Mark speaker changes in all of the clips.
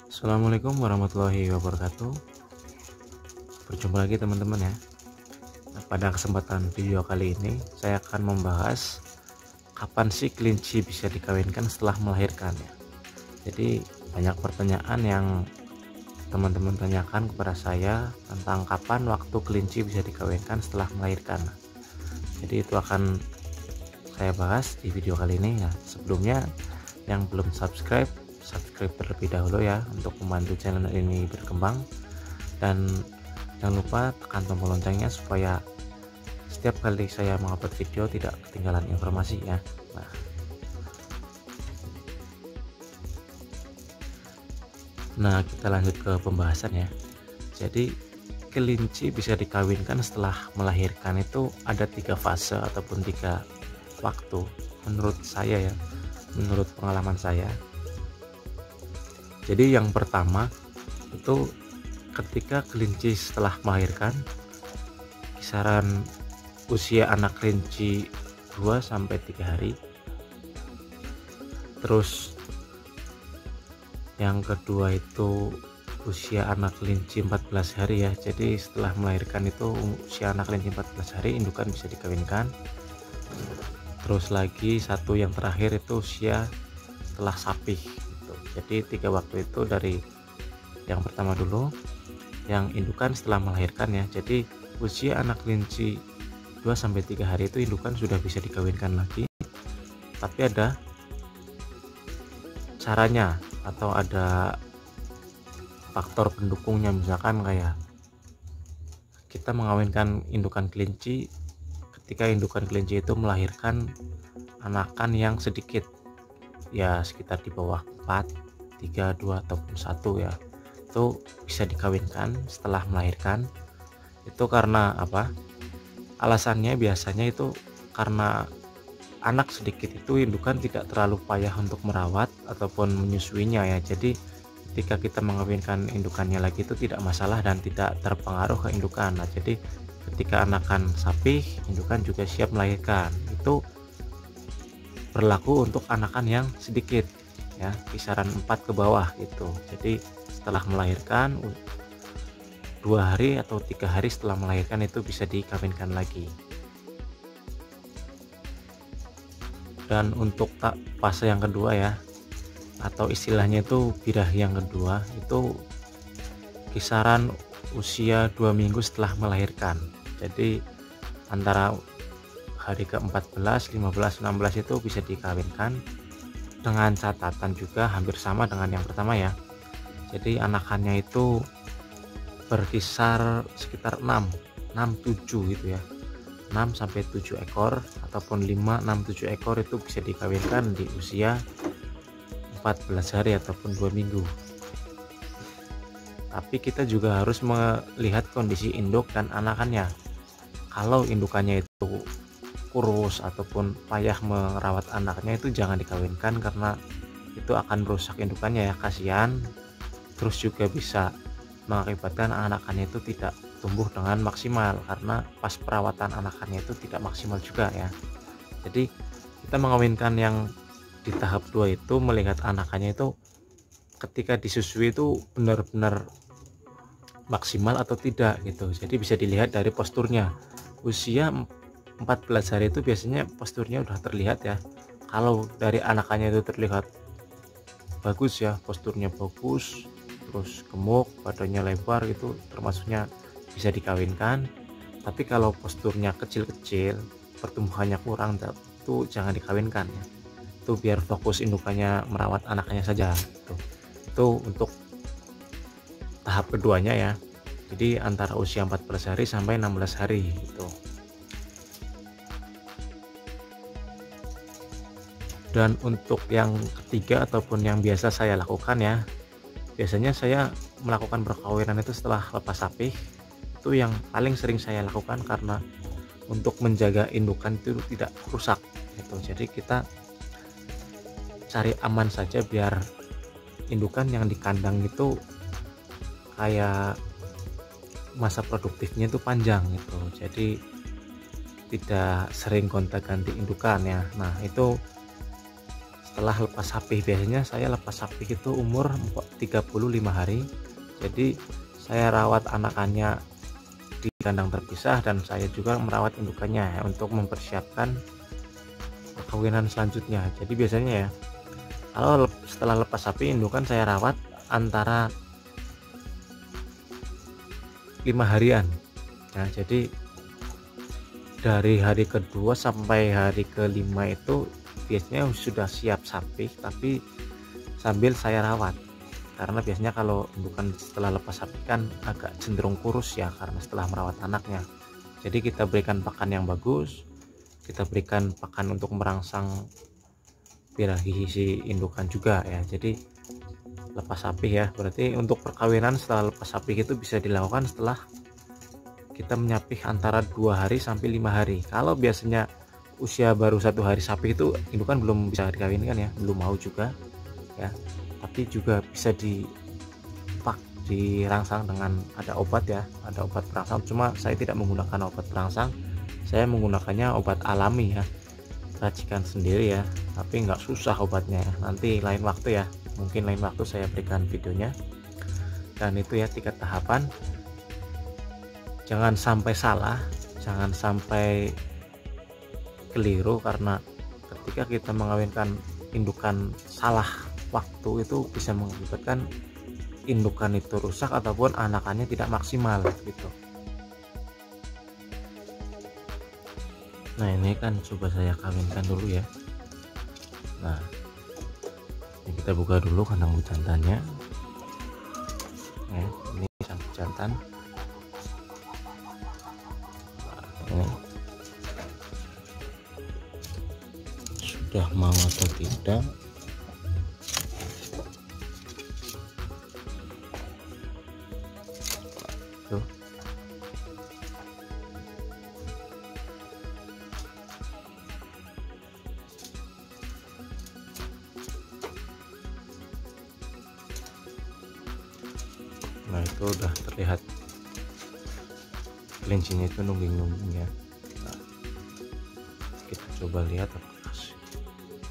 Speaker 1: Assalamualaikum warahmatullahi wabarakatuh. Berjumpa lagi teman-teman ya. Pada kesempatan video kali ini saya akan membahas kapan sih kelinci bisa dikawinkan setelah melahirkan ya. Jadi banyak pertanyaan yang teman-teman tanyakan kepada saya tentang kapan waktu kelinci bisa dikawinkan setelah melahirkan. Jadi itu akan saya bahas di video kali ini ya. Sebelumnya yang belum subscribe terlebih dahulu ya, untuk membantu channel ini berkembang, dan jangan lupa tekan tombol loncengnya supaya setiap kali saya mengupload video tidak ketinggalan informasi ya. Nah, kita lanjut ke pembahasan ya. Jadi kelinci bisa dikawinkan setelah melahirkan itu ada 3 fase ataupun 3 waktu menurut saya ya, menurut pengalaman saya. Jadi yang pertama itu ketika kelinci setelah melahirkan, kisaran usia anak kelinci 2-3 hari. Terus yang kedua itu usia anak kelinci 14 hari ya. Jadi setelah melahirkan itu usia anak kelinci 14 hari indukan bisa dikawinkan. Terus lagi satu yang terakhir itu usia setelah sapih. Jadi 3 waktu itu, dari yang pertama dulu yang indukan setelah melahirkan ya. Jadi usia anak kelinci 2-3 hari itu indukan sudah bisa dikawinkan lagi, tapi ada caranya atau ada faktor pendukungnya. Misalkan kayak kita mengawinkan indukan kelinci ketika indukan kelinci itu melahirkan anakan yang sedikit ya, sekitar di bawah 4, 3, 2 ataupun 1 ya, itu bisa dikawinkan setelah melahirkan. Itu karena apa? Alasannya biasanya itu karena anak sedikit itu indukan tidak terlalu payah untuk merawat ataupun menyusuinya ya. Jadi ketika kita mengawinkan indukannya lagi itu tidak masalah dan tidak terpengaruh ke indukan. Nah, jadi ketika anakan sapih, indukan juga siap melahirkan. Itu berlaku untuk anakan yang sedikit ya, kisaran 4 ke bawah gitu. Jadi setelah melahirkan 2 hari atau 3 hari setelah melahirkan itu bisa dikawinkan lagi. Dan untuk fase yang kedua ya, atau istilahnya itu birahi yang kedua, itu kisaran usia 2 minggu setelah melahirkan. Jadi antara hari ke-14, 15, 16 itu bisa dikawinkan, dengan catatan juga hampir sama dengan yang pertama ya. Jadi anakannya itu berkisar sekitar 6-7 gitu ya, 6-7 ekor ataupun 5-6-7 ekor itu bisa dikawinkan di usia 14 hari ataupun 2 minggu. Tapi kita juga harus melihat kondisi induk dan anakannya. Kalau indukannya itu kurus ataupun payah merawat anaknya itu jangan dikawinkan, karena itu akan merusak indukannya ya, kasihan. Terus juga bisa mengakibatkan anakannya itu tidak tumbuh dengan maksimal, karena pas perawatan anakannya itu tidak maksimal juga ya. Jadi kita mengawinkan yang di tahap 2 itu melihat anakannya itu ketika disusui itu benar-benar maksimal atau tidak gitu. Jadi bisa dilihat dari posturnya. Usia 14 hari itu biasanya posturnya udah terlihat ya. Kalau dari anakannya itu terlihat bagus ya, posturnya bagus, terus gemuk, badannya lebar, itu termasuknya bisa dikawinkan. Tapi kalau posturnya kecil-kecil, pertumbuhannya kurang, itu jangan dikawinkan ya. Itu biar fokus indukannya merawat anaknya saja gitu. Itu untuk tahap keduanya ya. Jadi antara usia 14 hari sampai 16 hari gitu. Dan untuk yang ketiga ataupun yang biasa saya lakukan ya, biasanya saya melakukan perkawinan itu setelah lepas sapih. Itu yang paling sering saya lakukan karena untuk menjaga indukan itu tidak rusak gitu. Jadi kita cari aman saja biar indukan yang di kandang itu kayak masa produktifnya itu panjang gitu. Jadi tidak sering gonta-ganti indukan ya. Nah, itu setelah lepas sapi. Biasanya saya lepas sapi itu umur 35 hari. Jadi saya rawat anakannya di kandang terpisah dan saya juga merawat indukannya ya, untuk mempersiapkan perkawinan selanjutnya. Jadi biasanya ya, kalau setelah lepas sapi, indukan saya rawat antara 5 harian. Nah, jadi dari hari kedua sampai hari kelima itu biasanya sudah siap sapi, tapi sambil saya rawat. Karena biasanya kalau indukan setelah lepas sapi kan agak cenderung kurus ya, karena setelah merawat anaknya. Jadi kita berikan pakan yang bagus, kita berikan pakan untuk merangsang birahi si indukan juga ya. Jadi lepas sapi ya, berarti untuk perkawinan setelah lepas sapi itu bisa dilakukan setelah kita menyapih antara 2 hari sampai 5 hari. Kalau biasanya usia baru 1 hari sapi itu indukan belum bisa dikawinkan ya, belum mau juga ya. Tapi juga bisa dirangsang dengan ada obat ya, ada obat perangsang. Cuma saya tidak menggunakan obat perangsang, saya menggunakannya obat alami ya, racikan sendiri ya. Tapi nggak susah obatnya ya. Nanti lain waktu ya, mungkin lain waktu saya berikan videonya. Dan itu ya 3 tahapan. Jangan sampai salah, jangan sampai keliru, karena ketika kita mengawinkan indukan salah waktu itu bisa mengakibatkan indukan itu rusak ataupun anakannya tidak maksimal gitu. Nah, ini kan coba saya kawinkan dulu ya. Nah, ini kita buka dulu kandang bejantannya. Ini sang jantan. Ini sudah mau atau tidak, tuh. Nah, itu udah terlihat kelincinya itu nungging-nungging ya. Nah, kita coba lihat apakah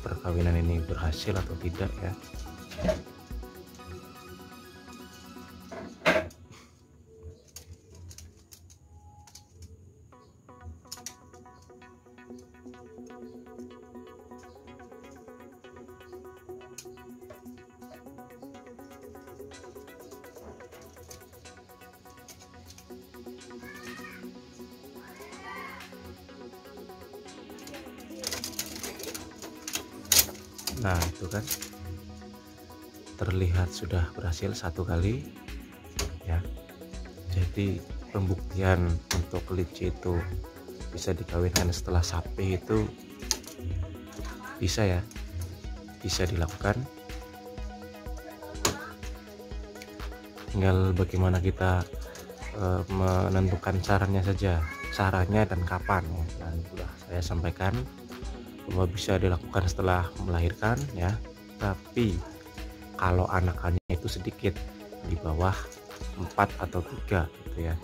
Speaker 1: perkawinan ini berhasil atau tidak ya. Nah, itu kan terlihat sudah berhasil 1 kali ya. Jadi pembuktian untuk kelinci itu bisa dikawinkan setelah sapi itu bisa ya, bisa dilakukan. Tinggal bagaimana kita menentukan caranya saja, caranya dan kapan ya. Dan sudah saya sampaikan bahwa bisa dilakukan setelah melahirkan ya. Tapi kalau anakannya itu sedikit, di bawah 4 atau 3 gitu ya,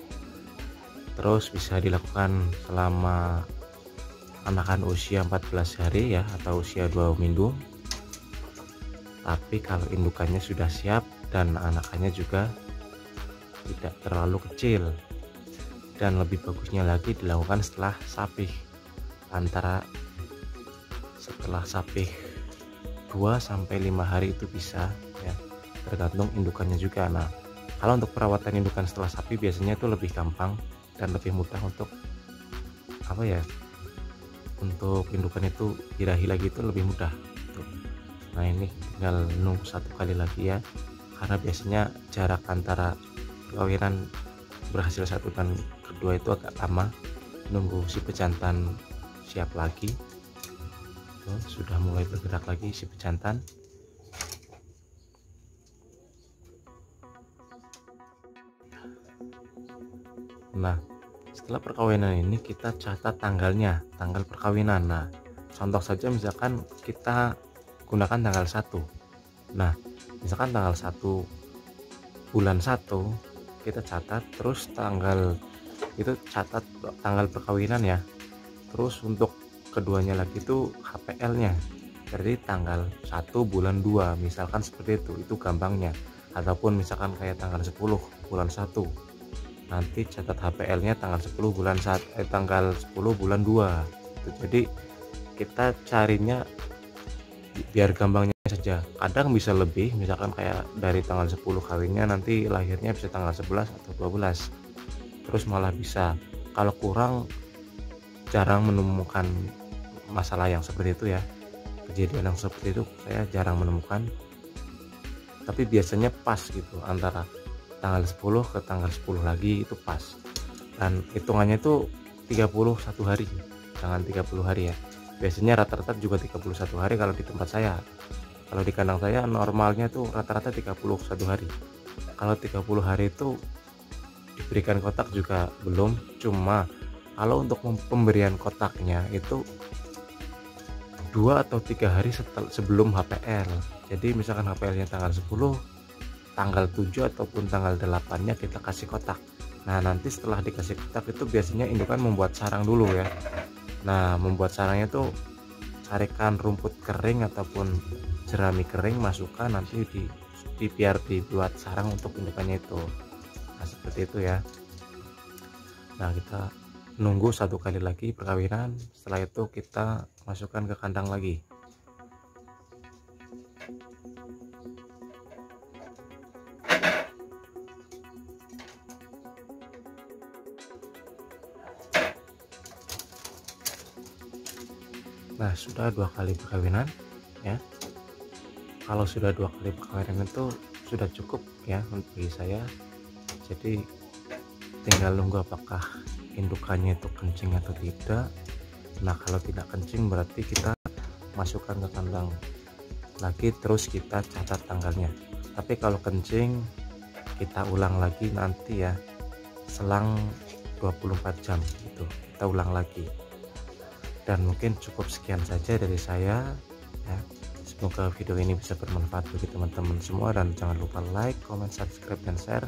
Speaker 1: terus bisa dilakukan selama anakan usia 14 hari ya, atau usia 2 minggu. Tapi kalau indukannya sudah siap dan anakannya juga tidak terlalu kecil, dan lebih bagusnya lagi dilakukan setelah sapih, setelah sapih 2 sampai 5 hari itu bisa ya, tergantung indukannya juga. Nah, kalau untuk perawatan indukan setelah sapi biasanya itu lebih gampang dan lebih mudah untuk apa ya, untuk indukan itu birahi lagi itu lebih mudah tuh. Nah, ini tinggal nunggu 1 kali lagi ya, karena biasanya jarak antara perkawinan berhasil 1 dan kedua itu agak lama, nunggu si pejantan siap lagi. Sudah mulai bergerak lagi si pejantan. Nah, setelah perkawinan ini kita catat tanggalnya, tanggal perkawinan. Nah, contoh saja misalkan kita gunakan tanggal 1. Nah, misalkan tanggal 1 bulan 1 kita catat, terus tanggal itu catat tanggal perkawinan ya. Terus untuk keduanya lagi itu HPL-nya. berarti tanggal 1 bulan 2 misalkan seperti itu gampangnya. Ataupun misalkan kayak tanggal 10 bulan 1, nanti catat HPL-nya tanggal 10 bulan tanggal 10 bulan 2 gitu. Jadi kita carinya biar gampangnya saja, kadang bisa lebih, misalkan kayak dari tanggal 10 kawinnya nanti lahirnya bisa tanggal 11 atau 12, terus malah bisa. Kalau kurang, jarang menemukan masalah yang seperti itu ya, kejadian yang seperti itu saya jarang menemukan, tapi biasanya pas gitu antara tanggal 10 ke tanggal 10 lagi itu pas, dan hitungannya itu 31 hari, jangan 30 hari ya. Biasanya rata-rata juga 31 hari kalau di tempat saya. Kalau di kandang saya normalnya tuh rata-rata 31 hari. Kalau 30 hari itu diberikan kotak juga belum, cuma kalau untuk pemberian kotaknya itu 2 atau 3 hari sebelum HPL. Jadi misalkan HPL-nya tanggal 10, tanggal 7 ataupun tanggal 8-nya kita kasih kotak. Nah, nanti setelah dikasih kotak itu biasanya indukan membuat sarang dulu ya. Nah, membuat sarangnya tuh carikan rumput kering ataupun jerami kering, masukkan nanti biar dibuat sarang untuk indukannya itu. Nah, seperti itu ya. Nah, kita nunggu 1 kali lagi perkawinan, setelah itu kita masukkan ke kandang lagi. Nah, sudah 2 kali perkawinan ya. Kalau sudah 2 kali perkawinan itu sudah cukup ya bagi saya. Jadi tinggal nunggu apakah indukannya itu kencing atau tidak. Nah, kalau tidak kencing berarti kita masukkan ke kandang lagi, terus kita catat tanggalnya. Tapi kalau kencing kita ulang lagi nanti ya, selang 24 jam gitu kita ulang lagi. Dan mungkin cukup sekian saja dari saya ya. Semoga video ini bisa bermanfaat bagi teman-teman semua, dan jangan lupa like, comment, subscribe, dan share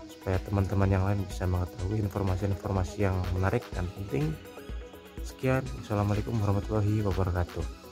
Speaker 1: supaya teman-teman yang lain bisa mengetahui informasi-informasi yang menarik dan penting. Sekian, wassalamualaikum warahmatullahi wabarakatuh.